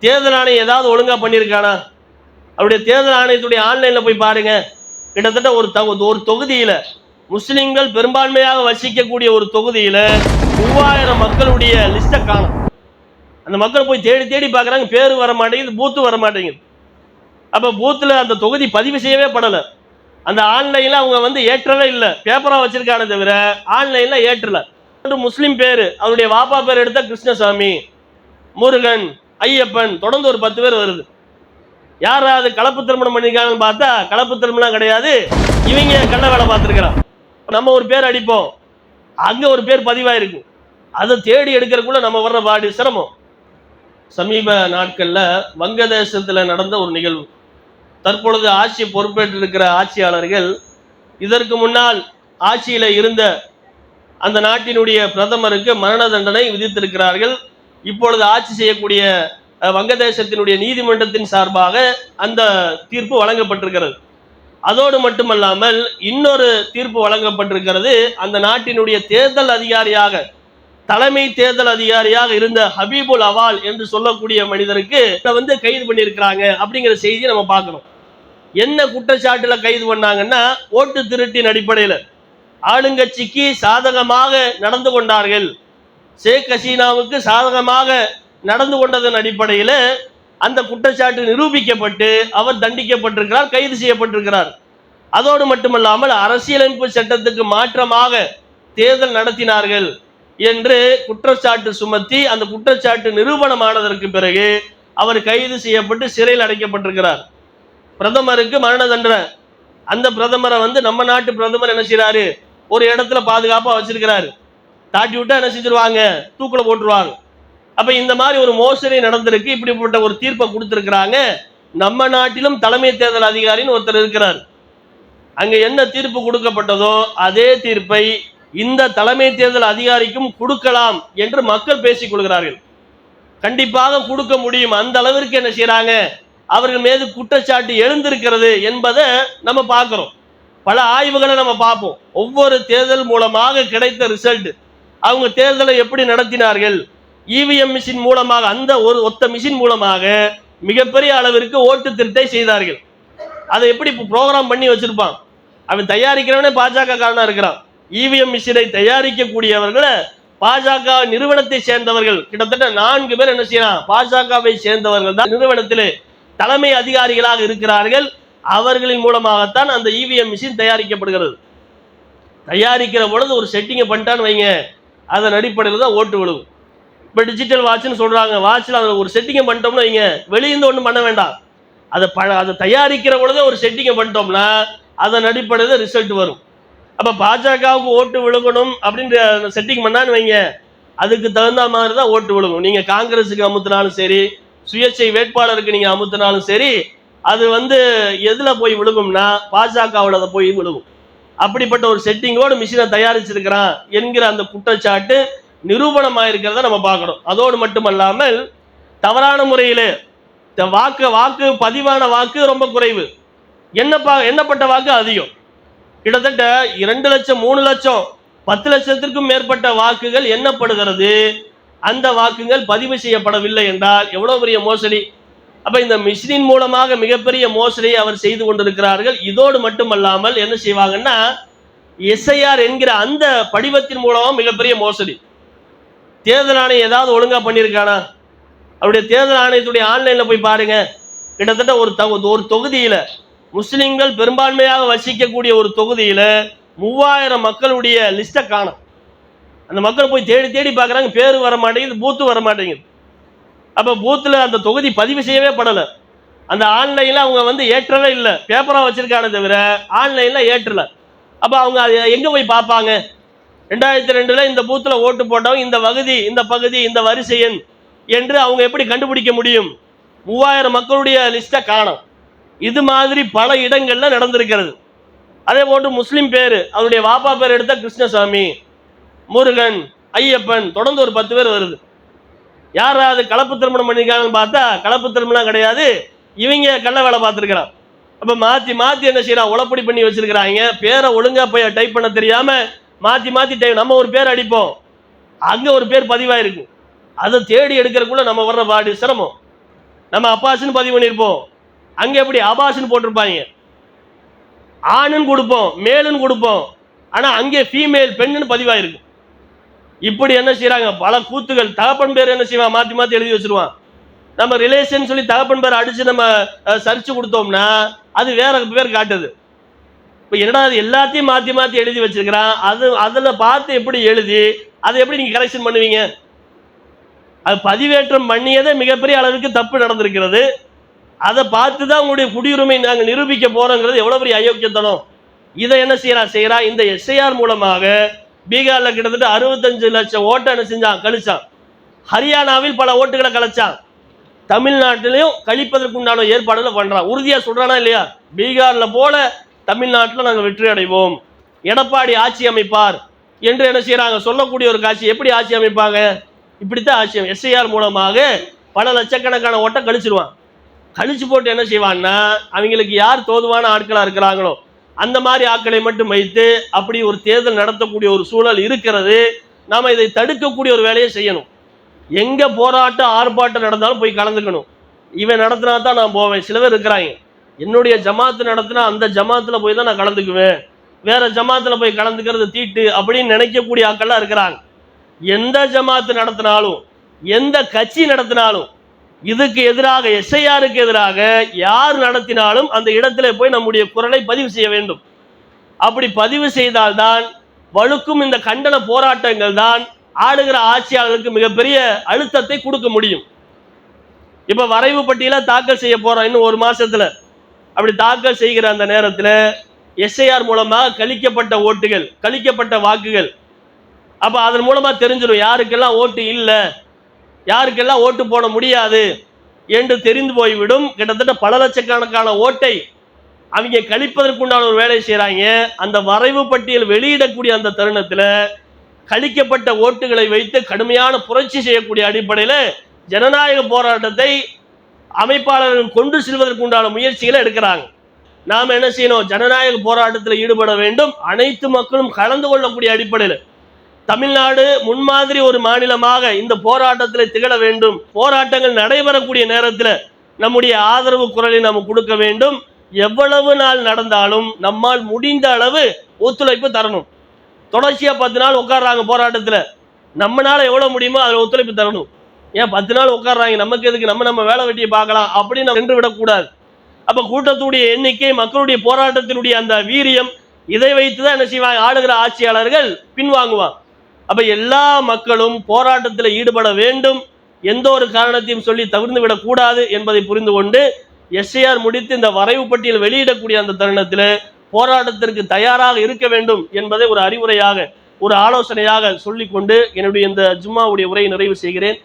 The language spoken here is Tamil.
தேர்தல் ஆணையம் ஏதாவது ஒழுங்கா பண்ணியிருக்கானா? அவருடைய தேர்தல் ஆணையத்துடைய ஆன்லைன்ல போய் பாருங்க. கிட்டத்தட்ட ஒரு தொகுதியில முஸ்லிம்கள் பெரும்பான்மையாக வசிக்கக்கூடிய ஒரு தொகுதியில 3000 மக்களுடைய லிஸ்ட காணும். அந்த மக்கள் போய் தேடி தேடி பார்க்குறாங்க, பேரு வர மாட்டேங்குது, பூத்து வர மாட்டேங்குது. அப்போ பூத்தில் அந்த தொகுதி பதிவு செய்யவே படலை. அந்த ஆன்லைனில் அவங்க வந்து ஏற்றவே இல்லை, பேப்பராக வச்சிருக்கானே தவிர ஆன்லைனில் ஏற்றலை. முஸ்லீம் பேர், அவருடைய வாப்பா பேர் எடுத்த கிருஷ்ணசாமி, முருகன், ஐயப்பன், தொடர்ந்து ஒரு 10 பேர் வருது. யாராவது கலப்பு திருமணம் பண்ணியிருக்காங்கன்னு பார்த்தா கலப்பு திருமணம் கிடையாது, இவங்க கள்ள வேலை பார்த்துருக்கிறான். நம்ம ஒரு பேர் அடிப்போம், அங்கே ஒரு பேர் பதிவாயிருக்கு, அதை தேடி எடுக்கிறதுக்குள்ள நம்ம வர்ற பாடி சிரமம். சமீப நாட்களில் வங்கதேசத்தில் நடந்த ஒரு நிகழ்வு. தற்பொழுது ஆட்சி பொறுப்பேற்று இருக்கிற ஆட்சியாளர்கள் இதற்கு முன்னால் ஆட்சியில் இருந்த அந்த நாட்டினுடைய பிரதமருக்கு மரண தண்டனை விதித்திருக்கிறார்கள். இப்பொழுது ஆட்சி செய்யக்கூடிய வங்கதேசத்தினுடைய நீதிமன்றத்தின் சார்பாக அந்த தீர்ப்பு வழங்கப்பட்டிருக்கிறது. அதோடு மட்டுமல்லாமல் இன்னொரு தீர்ப்பு வழங்கப்பட்டிருக்கிறது. அந்த நாட்டினுடைய தேர்தல் அதிகாரியாக, தலைமை தேர்தல் அதிகாரியாக இருந்த ஹபீபுல் அவால் என்று சொல்லக்கூடிய மனிதருக்கு வந்து கைது பண்ணியிருக்கிறாங்க அப்படிங்கிற செய்தியை நம்ம பார்க்கணும். என்ன குற்றச்சாட்டுல கைது பண்ணாங்கன்னா, ஓட்டு திருட்டின் அடிப்படையில் ஆளுங்கட்சிக்கு சாதகமாக நடந்து கொண்டார்கள், ஷேக் ஹசீனாவுக்கு சாதகமாக நடந்து கொண்டதன் அடிப்படையில் அந்த குற்றச்சாட்டு நிரூபிக்கப்பட்டு அவர் தண்டிக்கப்பட்டிருக்கிறார், கைது செய்யப்பட்டிருக்கிறார். அதோடு மட்டுமல்லாமல் அரசியலமைப்பு சட்டத்துக்கு மாற்றமாக தேர்தல் நடத்தினார்கள் என்று குற்றச்சாட்டு சுமத்தி அந்த குற்றச்சாட்டு நிரூபணமானதற்கு பிறகு அவர் கைது செய்யப்பட்டு சிறையில் அடைக்கப்பட்டிருக்கிறார். பிரதமருக்கு மரண தண்டனை. அந்த பிரதமரை வந்து நம்ம நாட்டு பிரதமர் என்ன செய்யறாரு, ஒரு இடத்துல பாதுகாப்பா வச்சிருக்கிறாரு. தாட்டி விட்டா என்ன செஞ்சிருவாங்க, தூக்குல போட்டுருவாங்க. அப்ப இந்த மாதிரி ஒரு மோசடி நடந்திருக்கு, இப்படிப்பட்ட ஒரு தீர்ப்பை கொடுத்திருக்கிறாங்க. நம்ம நாட்டிலும் தலைமை தேர்தல் அதிகாரின்னு ஒருத்தர் இருக்கிறார். அங்க என்ன தீர்ப்பு கொடுக்கப்பட்டதோ அதே தீர்ப்பை இந்த தலைமை தேர்தல் அதிகாரிக்கும் கொடுக்கலாம் என்று மக்கள் பேசிக் கொள்கிறார்கள். கண்டிப்பாக கொடுக்க முடியும், அந்த அளவிற்கு என்ன செய்யறாங்க, அவர்கள் மீது குற்றச்சாட்டு எழுந்திருக்கிறது என்பதை நம்ம பார்க்கிறோம். பல ஆய்வுகளை நம்ம பார்ப்போம். ஒவ்வொரு தேர்தல் மூலமாக கிடைத்த ரிசல்ட், அவங்க தேர்தலை எப்படி நடத்தினார்கள், இவிஎம் மிஷின் மூலமாக, அந்த ஒரு ஒத்த மிஷின் மூலமாக மிகப்பெரிய அளவிற்கு ஓட்டு திருட்டை செய்தார்கள். அதை எப்படி ப்ரோக்ராம் பண்ணி வச்சிருப்பான், அவன் தயாரிக்கிறவனே பாஜக காரனா இருக்கிறான். இவிஎம் மிஷினை தயாரிக்கக்கூடியவர்களை பாஜக நிறுவனத்தை சேர்ந்தவர்கள் கிட்டத்தட்ட 4 பேர் என்ன செய்யலாம், பாஜகவை சேர்ந்தவர்கள் தான் நிறுவனத்திலே தலைமை அதிகாரிகளாக இருக்கிறார்கள். அவர்களின் மூலமாகத்தான் அந்த இவிஎம் மிஷின் தயாரிக்கப்படுகிறது. தயாரிக்கிற பொழுது ஒரு செட்டிங்கை பண்ணிட்டான்னு வைங்க, அதன் அடிப்படையில் தான் ஓட்டு விழுவும். இப்போ டிஜிட்டல் வாட்ச்னு சொல்றாங்க, வாட்சில் அதில் ஒரு செட்டிங்கை பண்ணிட்டோம்னா வைங்க, வெளியிருந்து ஒன்றும் பண்ண வேண்டாம், அதை தயாரிக்கிற பொழுது ஒரு செட்டிங்கை பண்ணிட்டோம்னா அதன் அடிப்படையில் ரிசல்ட் வரும். அப்போ பாஜகவுக்கு ஓட்டு விழுகணும் அப்படின்ற செட்டிங் பண்ணான்னு வைங்க, அதுக்கு தகுந்த மாதிரி தான் ஓட்டு விழுகும். நீங்கள் காங்கிரஸுக்கு அமுத்தினாலும் சரி, சுயேட்சை வேட்பாளருக்கு நீங்கள் அமுத்தினாலும் சரி, அது வந்து எதில் போய் விழுகும்னா பாஜகவோட அதை போய் விழுகும். அப்படிப்பட்ட ஒரு செட்டிங்கோடு மிஷினை தயாரிச்சிருக்கிறான் என்கிற அந்த குற்றச்சாட்டு நிரூபணமாயிருக்கிறத நம்ம பார்க்கணும். அதோடு மட்டுமல்லாமல் தவறான முறையில் வாக்கு பதிவான வாக்கு ரொம்ப குறைவு, எண்ணப்பட்ட வாக்கு அதிகம். கிட்டத்தட்ட 2 லட்சம் 3 லட்சம் 10 லட்சத்திற்கும் மேற்பட்ட வாக்குகள் எண்ணப்படுகிறது. அந்த வாக்குகள் பதிவு செய்யப்படவில்லை என்றால் எவ்வளவு பெரிய மோசடி. அப்ப இந்த மிஷினின் மூலமாக மிகப்பெரிய மோசடியை அவர் செய்து கொண்டிருக்கிறார்கள். இதோடு மட்டுமல்லாமல் என்ன செய்வாங்கன்னா, எஸ்ஐஆர் என்கிற அந்த படிவத்தின் மூலமா மிகப்பெரிய மோசடி. தேர்தல் ஆணையம் ஏதாவது ஒழுங்கா பண்ணியிருக்கானா? அவருடைய தேர்தல் ஆணையத்துடைய ஆன்லைன்ல போய் பாருங்க. கிட்டத்தட்ட ஒரு தொகுதியில முஸ்லிம்கள் பெரும்பான்மையாக வசிக்கக்கூடிய ஒரு தொகுதியில 3000 மக்களுடைய லிஸ்ட காணும். அந்த மக்கள் போய் தேடி தேடி பார்க்குறாங்க, பேரு வர மாட்டேங்குது, பூத்து வர மாட்டேங்குது. அப்போ பூத்தில் அந்த தொகுதி பதிவு செய்யவே படலை. அந்த ஆன்லைனில் அவங்க வந்து ஏற்றவே இல்லை, பேப்பராக வச்சிருக்கானே தவிர ஆன்லைனில் ஏற்றலை. அப்போ அவங்க அதை எங்கே போய் பார்ப்பாங்க? 2002 இந்த பூத்தில் ஓட்டு போட்டவங்க இந்த வகுதி, இந்த பகுதி, இந்த வரிசை எண் என்று அவங்க எப்படி கண்டுபிடிக்க முடியும்? 3000 மக்களுடைய லிஸ்ட்டை காணும். இது மாதிரி பல இடங்கள்ல நடந்திருக்கிறது. அதே போன்று முஸ்லீம் பேர், அவருடைய வாப்பா பேர் எடுத்த கிருஷ்ணசாமி, முருகன், ஐயப்பன், தொடர்ந்து ஒரு 10 பேர் வருது. யாராவது கலப்பு திருமணம் பண்ணியிருக்காங்கன்னு பார்த்தா கலப்பு திருமணம் கிடையாது, இவங்க கள்ள வேலை பார்த்துருக்கிறான். அப்போ மாற்றி மாற்றி என்ன செய்யறான், உளப்படி பண்ணி வச்சிருக்கிறாங்க. பேரை ஒழுங்காக போய் டைப் பண்ண தெரியாம மாற்றி மாற்றி டைப், நம்ம ஒரு பேர் அடிப்போம், அங்கே ஒரு பேர் பதிவாயிருக்கும், அதை தேடி எடுக்கிறதுக்குள்ள நம்ம வர்ற பாடி சிரமம். நம்ம அப்பாஸ்ன்னு பதிவு பண்ணியிருப்போம், அங்கே எப்படி அபாஸ்ன்னு போட்டிருப்பாங்க. ஆணுன்னு கொடுப்போம், மேலுன்னு கொடுப்போம், ஆனா அங்கே ஃபீமேல் பெண்ணுன்னு பதிவாயிருக்கு. இப்படி என்ன செய்யறாங்க, பல கூத்துகள். தகப்பன் பேர் என்ன செய்வான், மாத்தி மாத்தி எழுதி வச்சிருவான். நம்ம ரிலேஷன் சொல்லி தகப்பன் பேர் அடிச்சு நம்ம சர்ச் கொடுத்தோம்னா அது வேற பேர் காட்டுது. இப்ப என்னடா அது எல்லாத்தையும் மாத்தி மாத்தி எழுதி வச்சிருக்கிறான், அதுல பார்த்து எப்படி எழுதி அதை எப்படி நீங்க கரெக்ஷன் பண்ணுவீங்க? அது பதிவேற்றம் பண்ணியதே மிகப்பெரிய அளவுக்கு தப்பு நடந்திருக்கிறது. அதை பார்த்துதான் உங்களுடைய குடியுரிமை நாங்க நிரூபிக்க போறோங்கிறது எவ்வளவு பெரிய அயோக்கியத்தனம். இதை என்ன செய்யறா, இந்த எஸ்ஐஆர் மூலமாக பீகார்ல கிட்டத்தட்ட 65 லட்சம் ஓட்டை என்ன செஞ்சான், கழிச்சான். ஹரியானாவில் பல ஓட்டுகளை கலைச்சான். தமிழ்நாட்டிலையும் கழிப்பதற்கு உண்டான ஏற்பாடுகளை பண்றான். உறுதியா சொல்றானா இல்லையா? பீகார்ல போல தமிழ்நாட்டில் நாங்கள் வெற்றி அடைவோம், எடப்பாடி ஆட்சி அமைப்பார் என்று என்ன செய்யறாங்க, சொல்லக்கூடிய ஒரு காட்சி. எப்படி ஆட்சி அமைப்பாங்க? இப்படித்தான் ஆட்சி. எஸ்ஐஆர் மூலமாக பல லட்சக்கணக்கான ஓட்டை கழிச்சிருவான். கழிச்சு போட்டு என்ன செய்வான்னா, அவங்களுக்கு யார் தோதுவான ஆட்களா இருக்கிறாங்களோ அந்த மாதிரி ஆட்களை மட்டும் வைத்து அப்படி ஒரு தேர்தல் நடத்தக்கூடிய ஒரு சூழல் இருக்கிறது. நாம இதை தடுக்கக்கூடிய ஒரு வேலையை செய்யணும். எங்க போராட்டம் ஆர்ப்பாட்டம் நடந்தாலும் போய் கலந்துக்கணும். இவன் நடத்தினா தான் நான் போவேன். சில பேர் இருக்கிறாங்க, என்னுடைய ஜமாத்து நடத்தினா அந்த ஜமாத்துல போய் தான் நான் கலந்துக்குவேன், வேற ஜமாத்துல போய் கலந்துக்கிறது தீட்டு அப்படின்னு நினைக்கக்கூடிய ஆட்கள்லாம் இருக்கிறாங்க. எந்த ஜமாத்து நடத்தினாலும் எந்த கட்சி நடத்தினாலும் இதுக்கு எதிராக, எஸ்ஐஆருக்கு எதிராக யார் நடத்தினாலும் அந்த இடத்துல போய் நம்முடைய குரலை பதிவு செய்ய வேண்டும். அப்படி பதிவு செய்தால்தான் வலுக்கும் இந்த கண்டன போராட்டங்கள் தான் ஆளுகிற ஆட்சியாளர்களுக்கு மிகப்பெரிய அழுத்தத்தை கொடுக்க முடியும். இப்ப வரைவு பட்டியல தாக்கல் செய்ய போறோம் இன்னும் ஒரு மாசத்துல. அப்படி தாக்கல் செய்கிற அந்த நேரத்தில் எஸ்ஐஆர் மூலமாக கழிக்கப்பட்ட ஓட்டுகள், கழிக்கப்பட்ட வாக்குகள், அப்ப அதன் மூலமா தெரிஞ்சிடும் யாருக்கெல்லாம் ஓட்டு இல்லை, யாருக்கெல்லாம் ஓட்டு போட முடியாது என்று தெரிந்து போய்விடும். கிட்டத்தட்ட பல லட்சக்கணக்கான ஓட்டை அவங்க கழிப்பதற்குண்டான ஒரு வேலை செய்யறாங்க. அந்த வரைவு பட்டியல் வெளியிடக்கூடிய அந்த தருணத்துல கழிக்கப்பட்ட ஓட்டுகளை வைத்து கடுமையான புரட்சி செய்யக்கூடிய அடிப்படையில் ஜனநாயக போராட்டத்தை அமைப்பாளர்கள் கொண்டு செல்வதற்கு உண்டான முயற்சிகளை எடுக்கிறாங்க. நாம் என்ன செய்யணும், ஜனநாயக போராட்டத்தில் ஈடுபட வேண்டும். அனைத்து மக்களும் கலந்து கொள்ளக்கூடிய அடிப்படையில் தமிழ்நாடு முன்மாதிரி ஒரு மாநிலமாக இந்த போராட்டத்தில் திகழ வேண்டும். போராட்டங்கள் நடைபெறக்கூடிய நேரத்தில் நம்முடைய ஆதரவு குரலை நாம் கொடுக்க வேண்டும். எவ்வளவு நாள் நடந்தாலும் நம்மால் முடிந்த அளவு ஒத்துழைப்பு தரணும். தொடர்ச்சியா 10 நாள் உட்கார்றாங்க போராட்டத்தில், நம்மளால எவ்வளவு முடியுமோ அதில் ஒத்துழைப்பு தரணும். ஏன் 10 நாள் உட்கார்றாங்க, நமக்கு எதுக்கு, நம்ம வேலை வெட்டியை பார்க்கலாம் அப்படின்னு நம்ம சென்று விடக்கூடாது. அப்ப கூட்டத்துடைய எண்ணிக்கை, மக்களுடைய போராட்டத்தினுடைய அந்த வீரியம், இதை வைத்துதான் என்ன செய்வாங்க, ஆளுகிற ஆட்சியாளர்கள் பின்வாங்குவாங்க. அப்ப எல்லா மக்களும் போராட்டத்தில் ஈடுபட வேண்டும், எந்த ஒரு காரணத்தையும் சொல்லி தவிர்த்து விடக்கூடாது என்பதை புரிந்து கொண்டு எஸ்ஐஆர் முடித்து இந்த வரைவு பட்டியல் வெளியிடக்கூடிய அந்த தருணத்தில் போராட்டத்திற்கு தயாராக இருக்க வேண்டும் என்பதை ஒரு அறிவுரையாக, ஒரு ஆலோசனையாக சொல்லிக்கொண்டு என்னுடைய இந்த ஜும்மாவுடைய உரையை நிறைவு செய்கிறேன்.